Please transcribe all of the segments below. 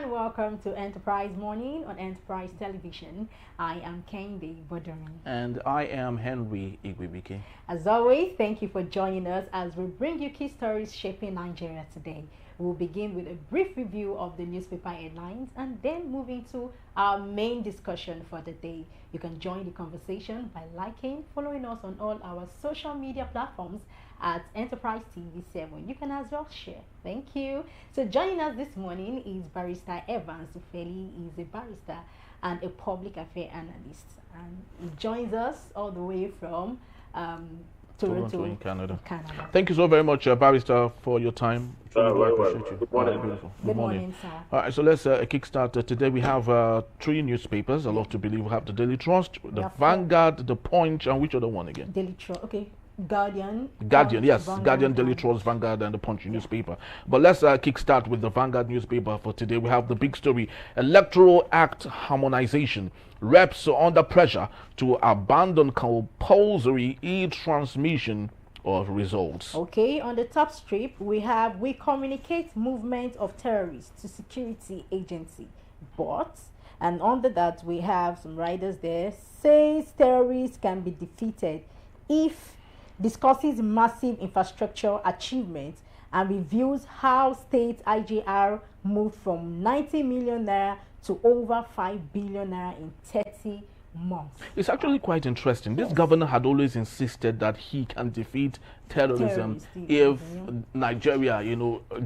and welcome to Enterprise Morning on Enterprise Television. I am Kendi Bodun. And I am Henry Igwibike. As always, thank you for joining us as we bring you key stories shaping Nigeria today. We'll begin with a brief review of the newspaper headlines and then move into our main discussion for the day. You can join the conversation by liking, following us on all our social media platforms at Enterprise TV 7. You can as well share. Thank you. So joining us this morning is Barrister Evans Ufeli. He's a barrister and a public affairs analyst. And he joins us all the way from Toronto in Canada. Thank you so very much, Barrister, for your time. Really appreciate you. Good morning. Beautiful. Good morning, sir. All right, so let's kickstart. Today we have 3 newspapers. I love to believe we have the Daily Trust, the Vanguard, the Punch, and which other one again? Daily Trust. Okay. Guardian, yes, Vanguard, Guardian, Daily Trust, Vanguard, and the Punch newspaper. But let's kickstart with the Vanguard newspaper for today. We have the big story: Electoral Act harmonization. Reps are under pressure to abandon compulsory e-transmission of results. Okay, on the top strip, we communicate movement of terrorists to security agency, but, and under that we have some riders there, says terrorists can be defeated if discusses massive infrastructure achievements and reviews how state IGR moved from 90 million naira to over 5 billion naira in 30 months. It's actually quite interesting. This governor had always insisted that he can defeat terrorism if Nigeria,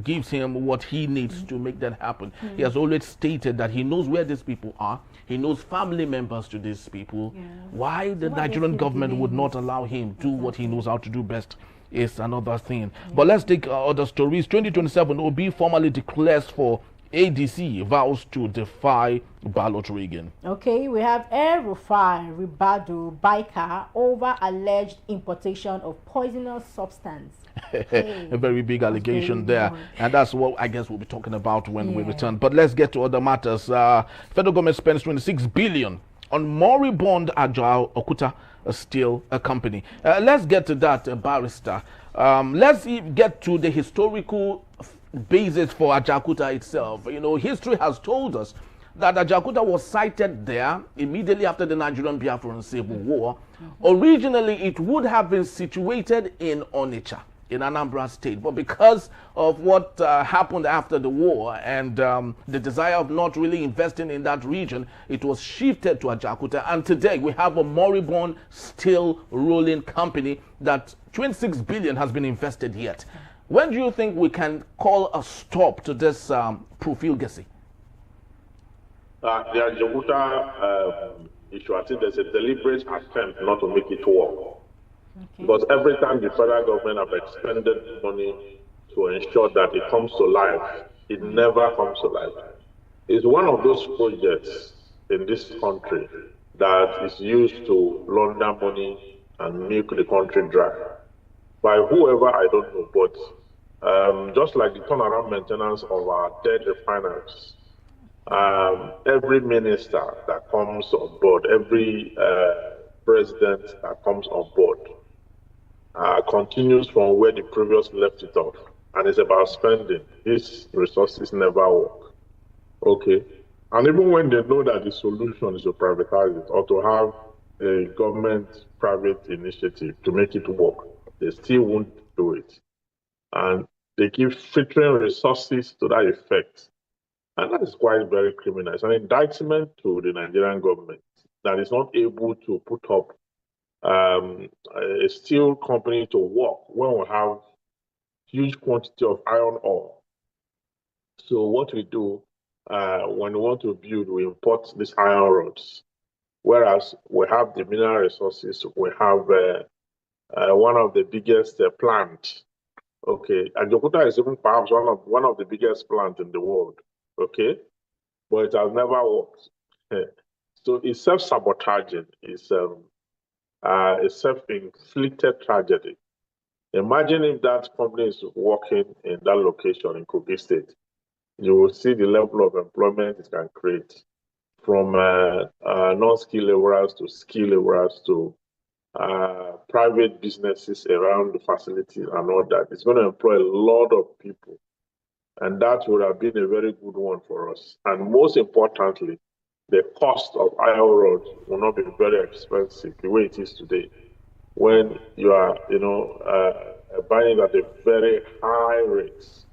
gives him what he needs to make that happen. He has always stated that he knows where these people are. He knows family members to these people. Why the Nigerian government would not allow him do what he knows how to do best is another thing. But let's take other stories. 2027, Obi formally declares for ADC, vows to defy ballot rigging. Okay, we have El-Rufai Ribadu Baika over alleged importation of poisonous substance. A very big allegation there, and that's what I guess we'll be talking about when we return. But let's get to other matters. Federal government spends 26 billion on moribund Ajao Okuta Steel Company. Let's get to that, Barrister. Let's get to the historical basis for Ajaokuta itself. History has told us that Ajaokuta was sited there immediately after the Nigerian Biafran Civil War. Originally, it would have been situated in Onitsha, in Anambra State, but because of what happened after the war and the desire of not really investing in that region, it was shifted to Ajaokuta. And today we have a moribund steel rolling company that 26 billion has been invested yet. When do you think we can call a stop to this profligacy? The Ajaokuta issue, I think there's a deliberate attempt not to make it work. Because every time the federal government have expended money to ensure that it comes to life, it never comes to life. It's one of those projects in this country that is used to launder money and milk the country dry. By whoever, I don't know, but just like the turnaround maintenance of our dead refineries, every minister that comes on board, every president that comes on board, continues from where the previous left it off, and it's about spending. These resources never work. Okay, and even when they know that the solution is to privatize it or to have a government-private initiative to make it work, they still won't do it, and they keep filtering resources to that effect, and that is quite very criminal. It's an indictment to the Nigerian government that is not able to put up a steel company to work when we have huge quantity of iron ore. So what we do when we want to build, we import these iron rods, whereas we have the mineral resources. We have one of the biggest plants. Okay, and Ajaokuta is even perhaps one of the biggest plants in the world. Okay, but it has never worked. So it's self-sabotaging. It's a self-inflicted tragedy. Imagine if that company is working in that location in Kogi State. You will see the level of employment it can create, from non-skilled laborers to skilled laborers to private businesses around the facilities and all that. It's going to employ a lot of people. And that would have been a very good one for us. And most importantly, the cost of IO roads will not be very expensive the way it is today. When you are, buying at a very high rates,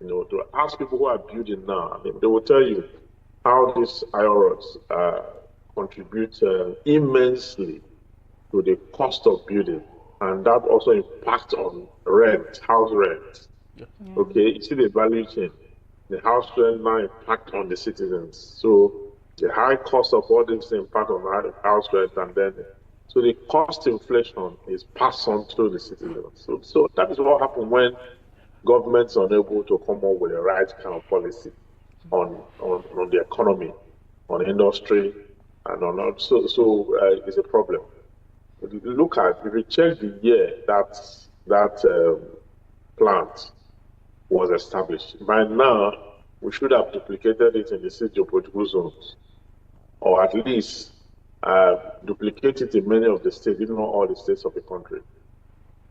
to ask people who are building now, I mean, they will tell you how these IO roads contribute immensely to the cost of building, and that also impacts on rent, house rent. Yeah. Okay, you see the value chain. The house rent now impact on the citizens. So the high cost of all this impact on the house rent, and then so the cost inflation is passed on to the citizens. So that is what happens when governments are unable to come up with the right kind of policy on the economy, on industry, and on all. So it's a problem. Look at, if you check the year that plant was established, by now we should have duplicated it in the six geopolitical zones, or at least duplicate it in many of the states, if not all the states of the country.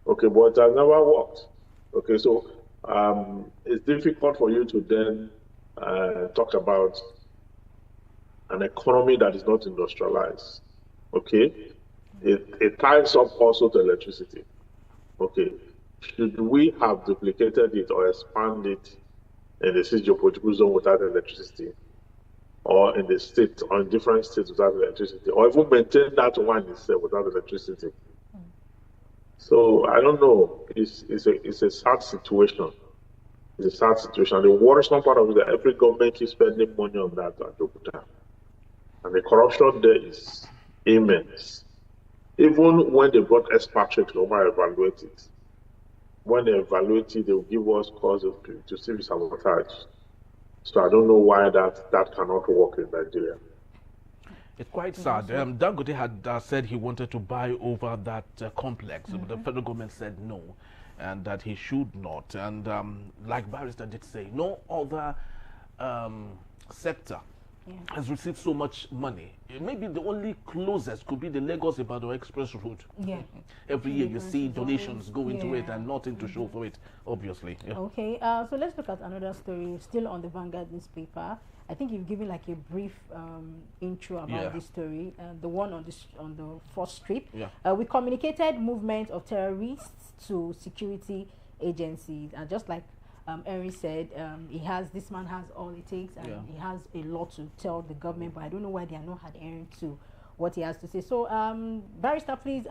Okay, but it has never worked. Okay, so it's difficult for you to then talk about an economy that is not industrialized. Okay, it ties up also to electricity. Okay, should we have duplicated it or expanded it in the six geopolitical zone without electricity, or in the state, or in different states without electricity, or even maintain that one itself without electricity? So I don't know. It's a sad situation. It's a sad situation. The worrisome part of it is that every government keeps spending money on that at Dokuta. And the corruption there is immense. Even when they brought expatriates to evaluate it, when they evaluate it, they will give us cause to civil sabotage. So I don't know why that cannot work in Nigeria. It's quite sad. Dangote had said he wanted to buy over that complex, but the federal government said no, and that he should not. And like Barrister did say, no other sector has received so much money. Maybe the only closest could be the Lagos-Ibadan Express Route. Yeah. Every year you see donations go into it and nothing to show for it, obviously. Yeah. Okay, so let's look at another story, still on the Vanguard newspaper. I think you've given like a brief intro about this story, the one on the first strip. Yeah. We communicated movement of terrorists to security agencies, and just like Henry said, this man has all it takes, and he has a lot to tell the government, but I don't know why they are not adhering to what he has to say. So, Barrister, please,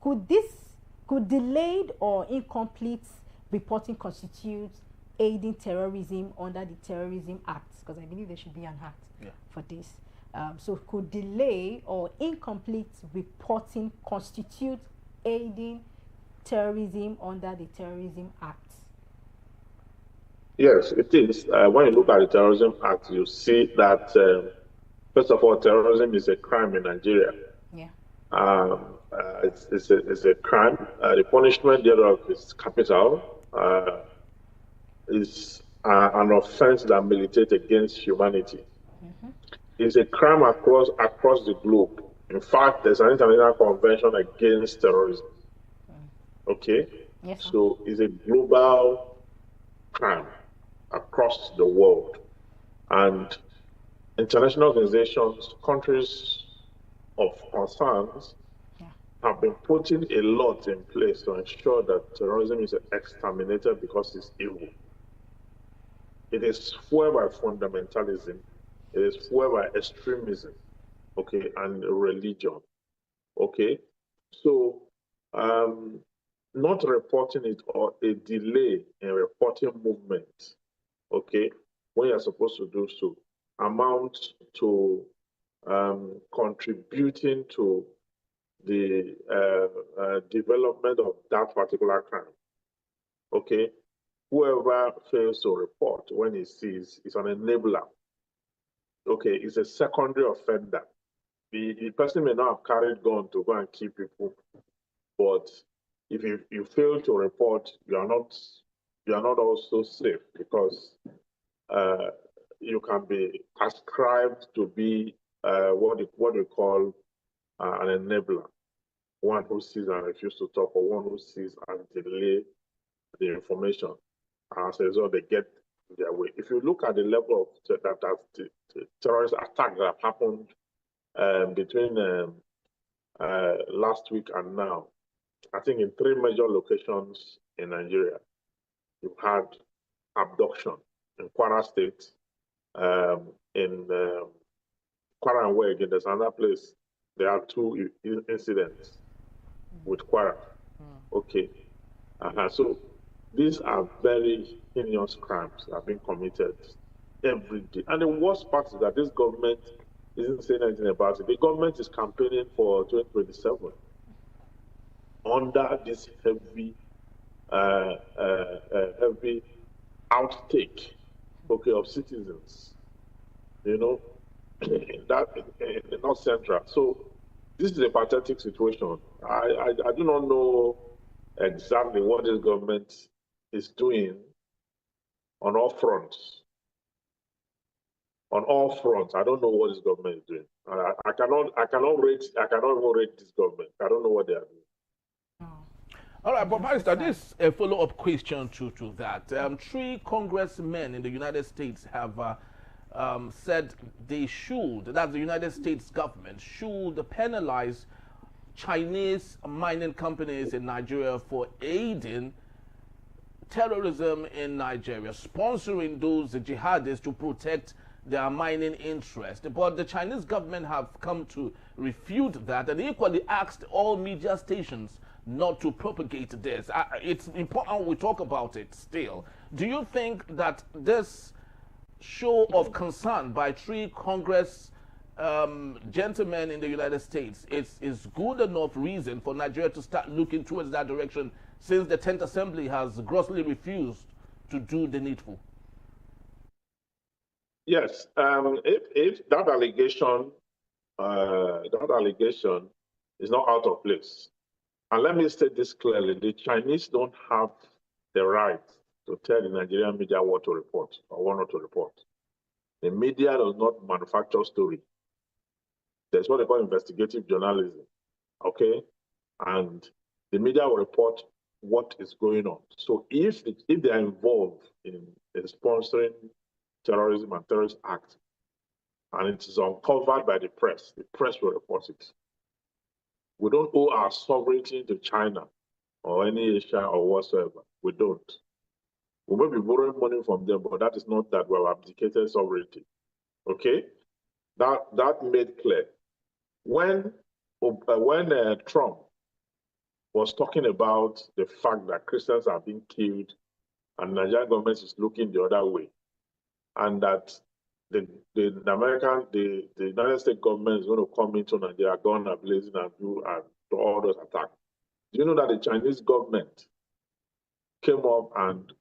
could delayed or incomplete reporting constitute aiding terrorism under the Terrorism Act? Because I believe there should be an act for this. So could delay or incomplete reporting constitute aiding terrorism under the Terrorism Act? Yes, it is. When you look at the Terrorism Act, you see that, first of all, terrorism is a crime in Nigeria. Yeah. It's a crime. The punishment thereof is capital. Is an offense that militates against humanity. It's a crime across the globe. In fact, there's an international convention against terrorism. Okay? Yes, sir. So it's a global crime across the world. And international organizations, countries of concerns, have been putting a lot in place to ensure that terrorism is exterminated because it's evil. It is fueled by fundamentalism. It is fueled by extremism, okay, and religion, okay? So, not reporting it or a delay in reporting movement, okay, when you're supposed to do so, amounts to contributing to the development of that particular crime, okay? Whoever fails to report when he sees is an enabler. Okay, it's a secondary offender. The person may not have carried gun to go and kill people, but if you fail to report, you are not also safe, because you can be ascribed to be what we call an enabler, one who sees and refuses to talk, or one who sees and delay the information. As a result, they get their way. If you look at the level of the terrorist attack that happened between last week and now, I think in 3 major locations in Nigeria, you had abduction in Kwara State, in Kwara and Wege, there's another place. There are 2 incidents with Kwara. Okay. So these are very heinous crimes that are being committed every day. And the worst part is that this government isn't saying anything about it. The government is campaigning for 2027 under this heavy outtake, okay, of citizens, you know, in the North Central. So this is a pathetic situation. I do not know exactly what this government is doing on all fronts. On all fronts, I don't know what this government is doing. I cannot even rate this government. I don't know what they are doing. All right, but Barrister, this a follow-up question to that. 3 congressmen in the United States have said that the United States government should penalize Chinese mining companies in Nigeria for aiding terrorism in Nigeria, sponsoring those jihadists to protect their mining interest. But the Chinese government have come to refute that and equally asked all media stations not to propagate this. It's important we talk about it still. Do you think that this show of concern by 3 Congress gentlemen in the United States is good enough reason for Nigeria to start looking towards that direction, since the 10th Assembly has grossly refused to do the needful? Yes, if that allegation is not out of place, and let me state this clearly: the Chinese don't have the right to tell the Nigerian media what to report or what not to report. The media does not manufacture story. There's what they call investigative journalism, okay? And the media will report what is going on. So if they are involved in sponsoring terrorism and terrorist acts, and it is uncovered by the press will report it. We don't owe our sovereignty to China or any Asia or whatsoever. We don't. We may be borrowing money from them, but that is not that we have abdicated sovereignty. Okay? That made clear. When Trump was talking about the fact that Christians are being killed and the Nigerian government is looking the other way, and that the United States government is going to come into Nigeria, gun blazing, and do all those attacks. Do you know that the Chinese government came up and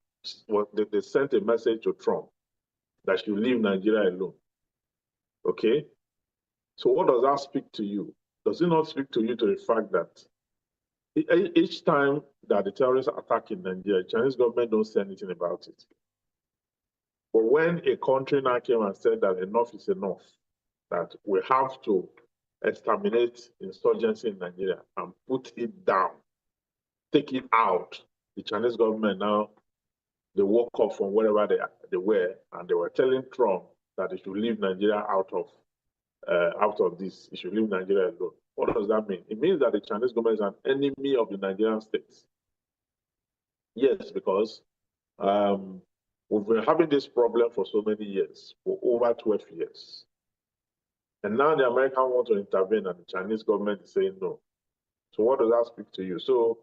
they sent a message to Trump that should leave Nigeria alone? Okay? So what does that speak to you? Does it not speak to you to the fact that each time that the terrorists attack in Nigeria, the Chinese government don't say anything about it? But when a country now came and said that enough is enough, that we have to exterminate insurgency in Nigeria and put it down, take it out, the Chinese government now, they woke up from wherever they were, and they were telling Trump that he should leave Nigeria out of this. He should leave Nigeria alone. What does that mean? It means that the Chinese government is an enemy of the Nigerian states. Yes, because we've been having this problem for so many years, for over 12 years. And now the Americans want to intervene and the Chinese government is saying no. So what does that speak to you? So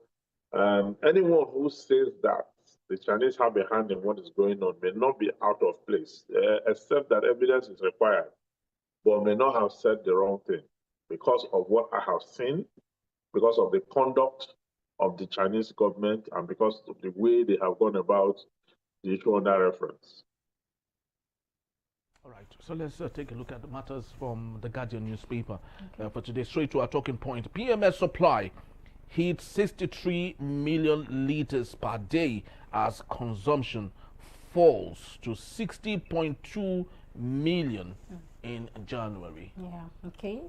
anyone who says that the Chinese have a hand in what is going on may not be out of place, except that evidence is required, but may not have said the wrong thing because of what I have seen, because of the conduct of the Chinese government, and because of the way they have gone about the issue under reference. All right, so let's take a look at the matters from the Guardian newspaper for today. Straight to our talking point. PMS supply hits 63 million liters per day as consumption falls to 60.2 million in January. Yeah, okay.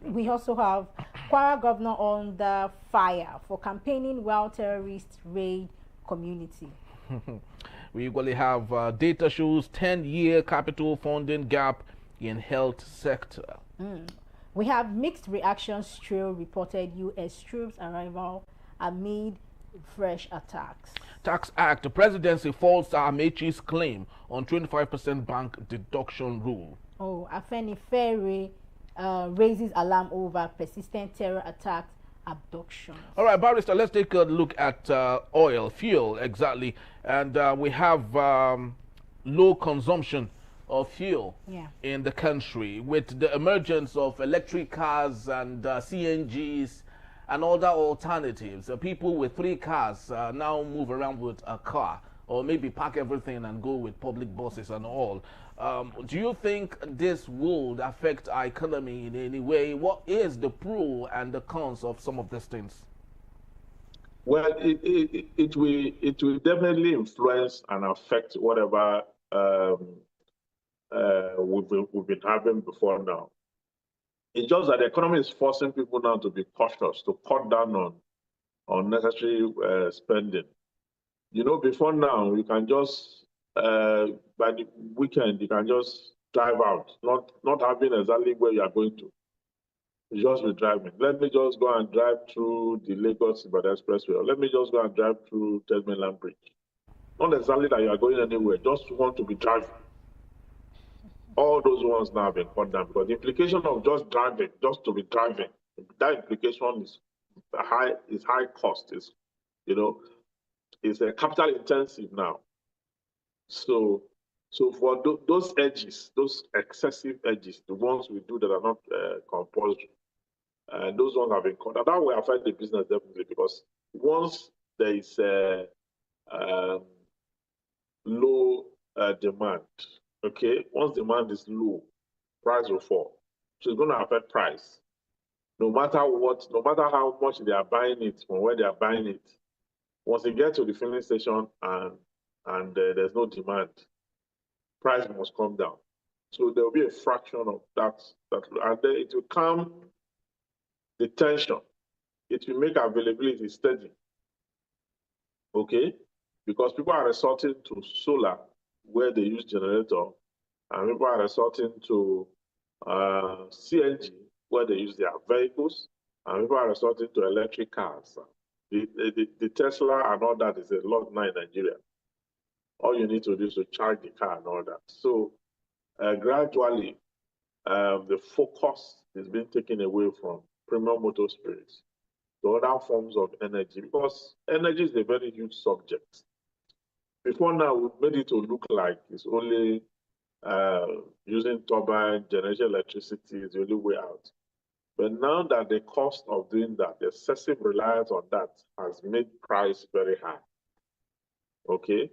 We also have Kwara governor under fire for campaigning while terrorists raid community. We equally have data shows 10-year capital funding gap in health sector. We have mixed reactions. Trill reported U.S. troops arrival amid fresh attacks. Tax Act, the presidency falls Amaechi's claim on 25% bank deduction rule. Oh, Afenifere raises alarm over persistent terror attacks, abductions. All right, Barrister, let's take a look at oil, fuel, exactly. And we have low consumption of fuel in the country with the emergence of electric cars and CNGs and other alternatives. People with 3 cars now move around with a car, or maybe park everything and go with public buses and all. Do you think this would affect our economy in any way? What is the pro and the cons of some of these things? Well, it will definitely influence and affect whatever we've been having before now. It's just that the economy is forcing people now to be cautious, to cut down on unnecessary spending. You know, before now, you can just, by the weekend, you can just drive out, not having exactly where you are going to. You just be driving. Let me just go and drive through the Lagos-Ibadan Expressway, or let me just go and drive through Third Mainland Bridge. Not exactly that you are going anywhere, just want to be driving. All those ones now have been cut down because the implication of just driving, just to be driving, that implication is high cost. Is a capital intensive now. So for those edges, those excessive edges, the ones we do that are not compulsory, those ones have been cut. And that will affect the business definitely because once there is low demand, okay, once demand is low, price will fall. So it's going to affect price. No matter how much they are buying it, from where they are buying it, once they get to the filling station and there's no demand, price must come down. So there will be a fraction of that, and then it will calm the tension. It will make availability steady. Okay? Because people are resorting to solar where they use generator, and people are resorting to CNG where they use their vehicles, and people are resorting to electric cars. The Tesla and all that is a lot now in Nigeria. All you need to do is to charge the car and all that. So gradually, the focus is being taken away from premium motor spirits to other forms of energy, because energy is a very huge subject. Before now, we've made it to look like it's only using turbine, generation electricity is the only way out. But now that the cost of doing that, the excessive reliance on that has made price very high. Okay?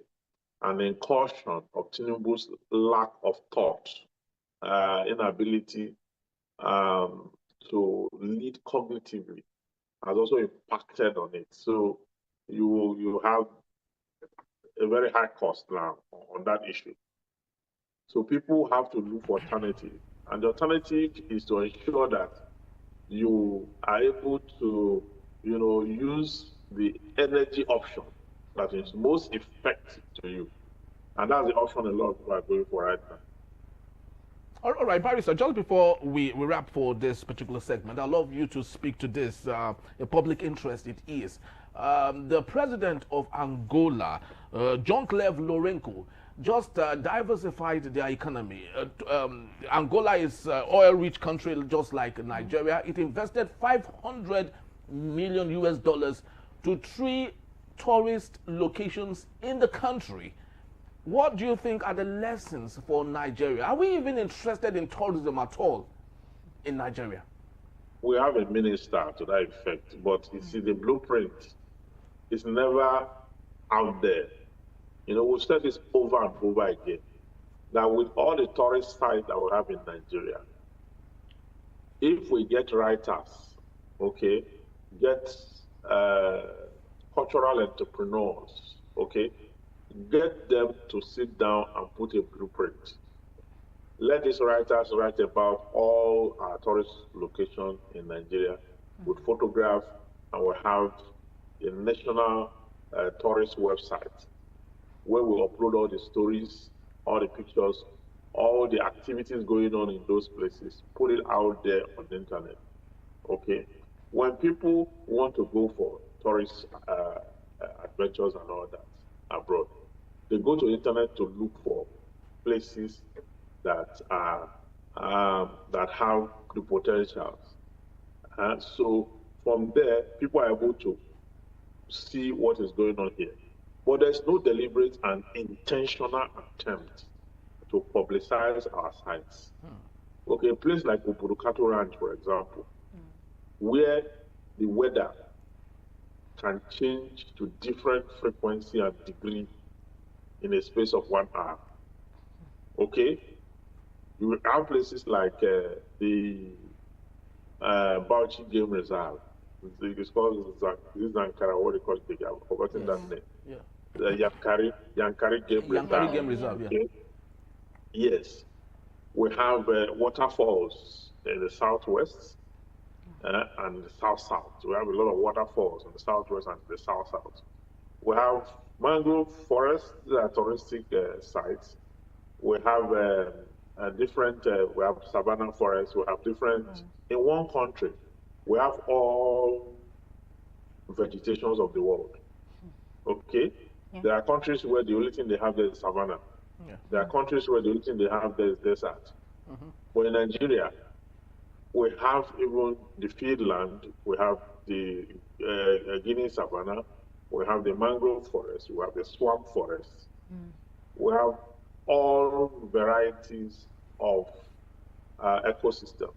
And in caution of Tinubu's lack of thought, inability to lead cognitively has also impacted on it. So you have a very high cost now on that issue. So people have to look for alternative. And the alternative is to ensure that you are able to, use the energy option that is most effective to you. And that's the option a lot of people are going for right now. All right, Barrister, just before we wrap for this particular segment, I'd love you to speak to this, a public interest it is. The president of Angola, Jean-Claude Lourenço, just diversified their economy. Angola is an oil-rich country just like Nigeria. It invested $500 million to 3 tourist locations in the country. What do you think are the lessons for Nigeria? Are we even interested in tourism at all in Nigeria? We have a minister to that effect, but you see, the blueprint is never out there. We've said this over and over again, that with all the tourist sites that we have in Nigeria, if we get writers, okay, get cultural entrepreneurs, okay, get them to sit down and put a blueprint. Let these writers write about all our tourist locations in Nigeria with photographs, and we'll have a national tourist website. where we upload all the stories, all the pictures, all the activities going on in those places, put it out there on the internet. Okay? When people want to go for tourist adventures and all that abroad, they go to the internet to look for places that are that have the potentials. So from there, people are able to see what is going on here. But there's no deliberate and intentional attempt to publicize our sites. Okay, a place like Uburukato Ranch, for example, where the weather can change to different frequency and degree in a space of 1 hour. Okay? You have places like the Bauchi Game Reserve. It's called Zankara, what do you call it? I've forgotten that name. Yeah. The Yankari Game Reserve. Yankari Game Reserve, yeah. Okay? Yes. We have waterfalls in the southwest and the south-south. We have a lot of waterfalls in the southwest and the south-south. We have mangrove forests that are touristic sites. We have different, we have savanna forests, we have different, in one country, we have all vegetations of the world. Okay? Yeah. There are countries where the only thing they have is savanna. Yeah. There are countries where the only thing they have is desert. But in Nigeria, we have even the field land, we have the Guinea savanna, we have the mangrove forest, we have the swamp forest, we have all varieties of ecosystems.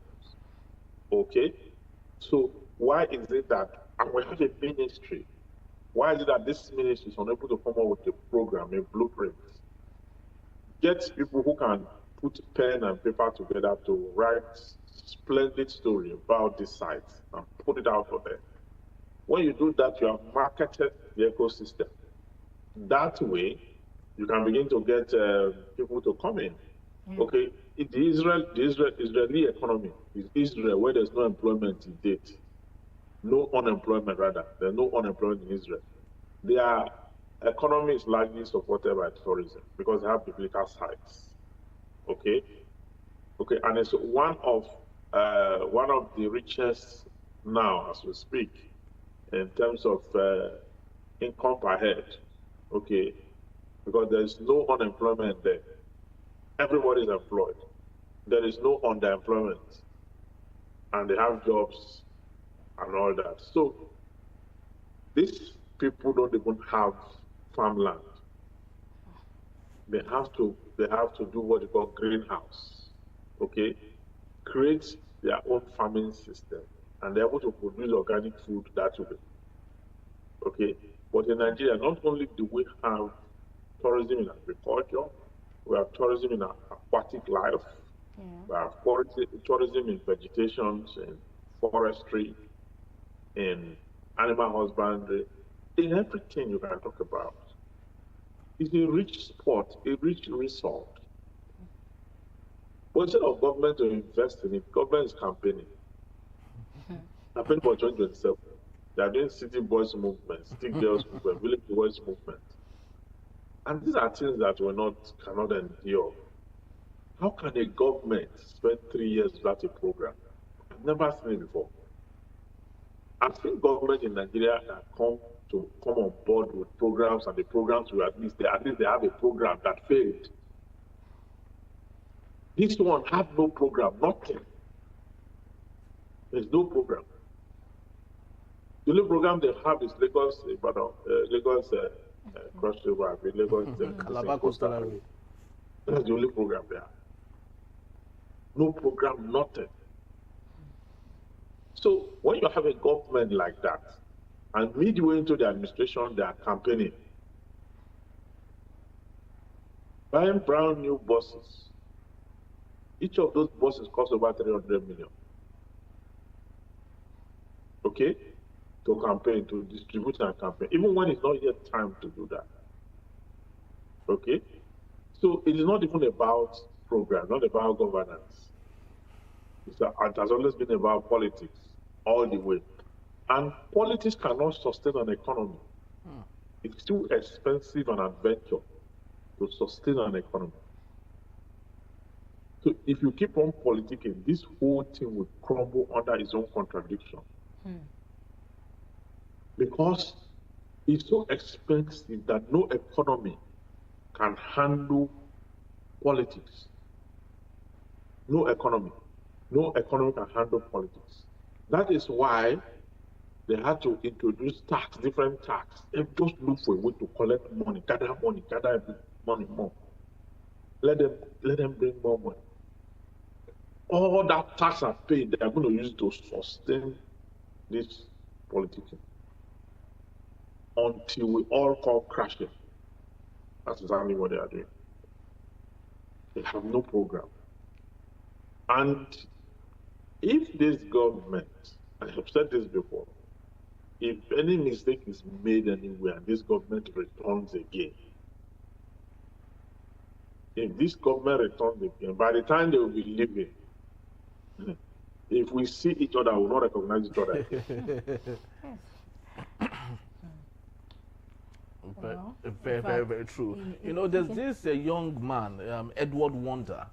Okay? So why is it that, and we have a ministry, why is it that this ministry is unable to come up with a program, a blueprint? Get people who can put pen and paper together to write splendid story about this site and put it out there. When you do that, you have marketed the ecosystem. That way, you can begin to get people to come in. Okay, the Israeli economy is Israel, where there's no employment to date. No unemployment, rather. There's no unemployment in Israel. Their economy is largely supported by tourism because they have biblical sites. Okay? Okay, and it's one of the richest now, as we speak, in terms of income per head. Okay? Because there's no unemployment there. Everybody is employed. There is no underemployment. And they have jobs and all that. So these people don't even have farmland. They have to do what they call greenhouse. Okay? Create their own farming system. And they're able to produce organic food that way. Okay? But in Nigeria, not only do we have tourism in agriculture, we have tourism in aquatic life, we have tourism in vegetation, in forestry, in animal husbandry, in everything you can talk about. It's a rich spot, a rich resort. But instead of government to invest in it, government is campaigning. Campaigning for 2027. They are doing city boys movement, city girls movement, village boys movement. And these are things that we cannot endure. How can a government spend 3 years without a program? I've never seen it before. I've seen government in Nigeria that come on board with programs, and the programs will at least they have a program that failed. This one had no program, nothing. There's no program. The only program they have is Lagos Cross River, Lagos Calabar Coastal Highway. That's the only program there. No program, nothing. So when you have a government like that, and midway into the administration, they are campaigning, buying brand new buses. Each of those buses costs over 300 million. Okay? To campaign, to distribute and campaign, even when it's not yet time to do that. Okay? So it is not even about program, not about governance. It has always been about politics, all the way. And politics cannot sustain an economy. It's too expensive an adventure to sustain an economy. So if you keep on politicking, this whole thing will crumble under its own contradiction. Because it's so expensive that no economy can handle politics. No economy can handle politics. That is why they had to introduce different tax, and just look for a way to collect money, gather money more. Let them bring more money. All that tax are paid, they are going to use it to sustain this politicking until we all come crashing. That's exactly what they are doing. They have no program. And if this government, I have said this before, if any mistake is made anywhere and this government returns again, by the time they will be leaving, if we see each other, we will not recognize each other. Very true. You know, there's this young man, Edward Wonder.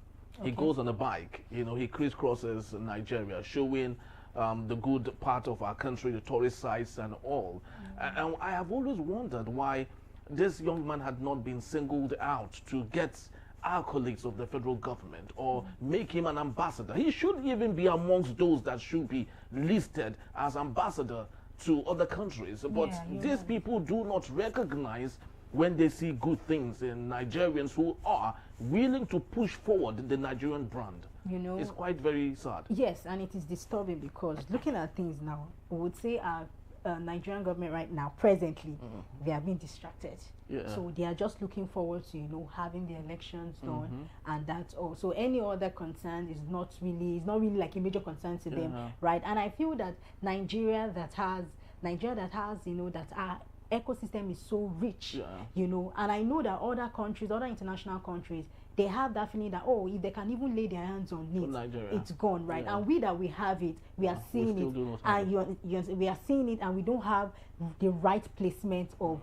He goes on a bike. You know, he crisscrosses Nigeria, showing the good part of our country, the tourist sites and all. And I have always wondered why this young man had not been singled out to get accolades of the federal government or make him an ambassador. He should even be amongst those that should be listed as ambassador to other countries. But these people do not recognize when they see good things in Nigerians who are willing to push forward the Nigerian brand. You know, it's quite very sad. Yes, and it is disturbing because looking at things now, we would say our Nigerian government right now, presently, they are being distracted. So they are just looking forward to, you know, having the elections done, and that's all. So any other concern is not really like a major concern to them, right? And I feel that Nigeria that has, you know, that our ecosystem is so rich, you know, and I know that other countries, other international countries, they have that feeling that, oh, if they can even lay their hands on it, it's gone, right? And we have it, we are seeing it, and we are seeing it, and we don't have the right placement of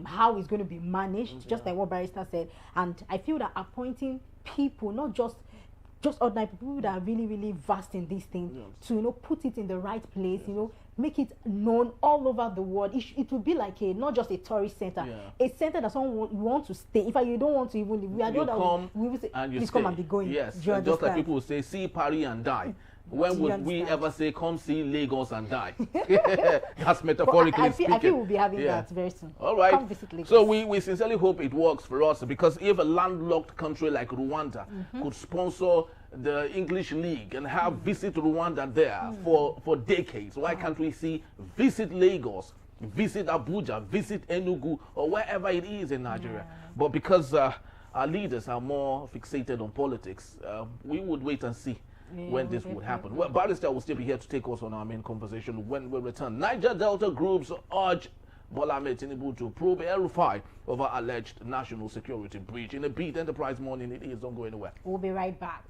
how it's going to be managed, just like what Barrister said. And I feel that appointing people, not just ordinary people that are really, really vast in this thing, to, you know, put it in the right place, you know, make it known all over the world. It will be like not just a tourist center, a center that someone want to stay. In fact, you don't want to even leave. We will say, please come and be going. Yes, just like people will say, see Paris and die. When would we ever say, come see Lagos and die? That's metaphorically speaking. I feel we'll be having that very soon. All right. Come visit Lagos. So we sincerely hope it works for us, because if a landlocked country like Rwanda could sponsor the English League and have visit Rwanda there for decades, why can't we see visit Lagos, visit Abuja, visit Enugu, or wherever it is in Nigeria? But because our leaders are more fixated on politics, we would wait and see when this would happen. Well, Barrister will still be here to take us on our main conversation when we return. Niger Delta groups urge Bola Ahmed Tinubu to probe El-Rufai over alleged national security breach. In a beat, Enterprise Morning, it is, don't go anywhere. We'll be right back.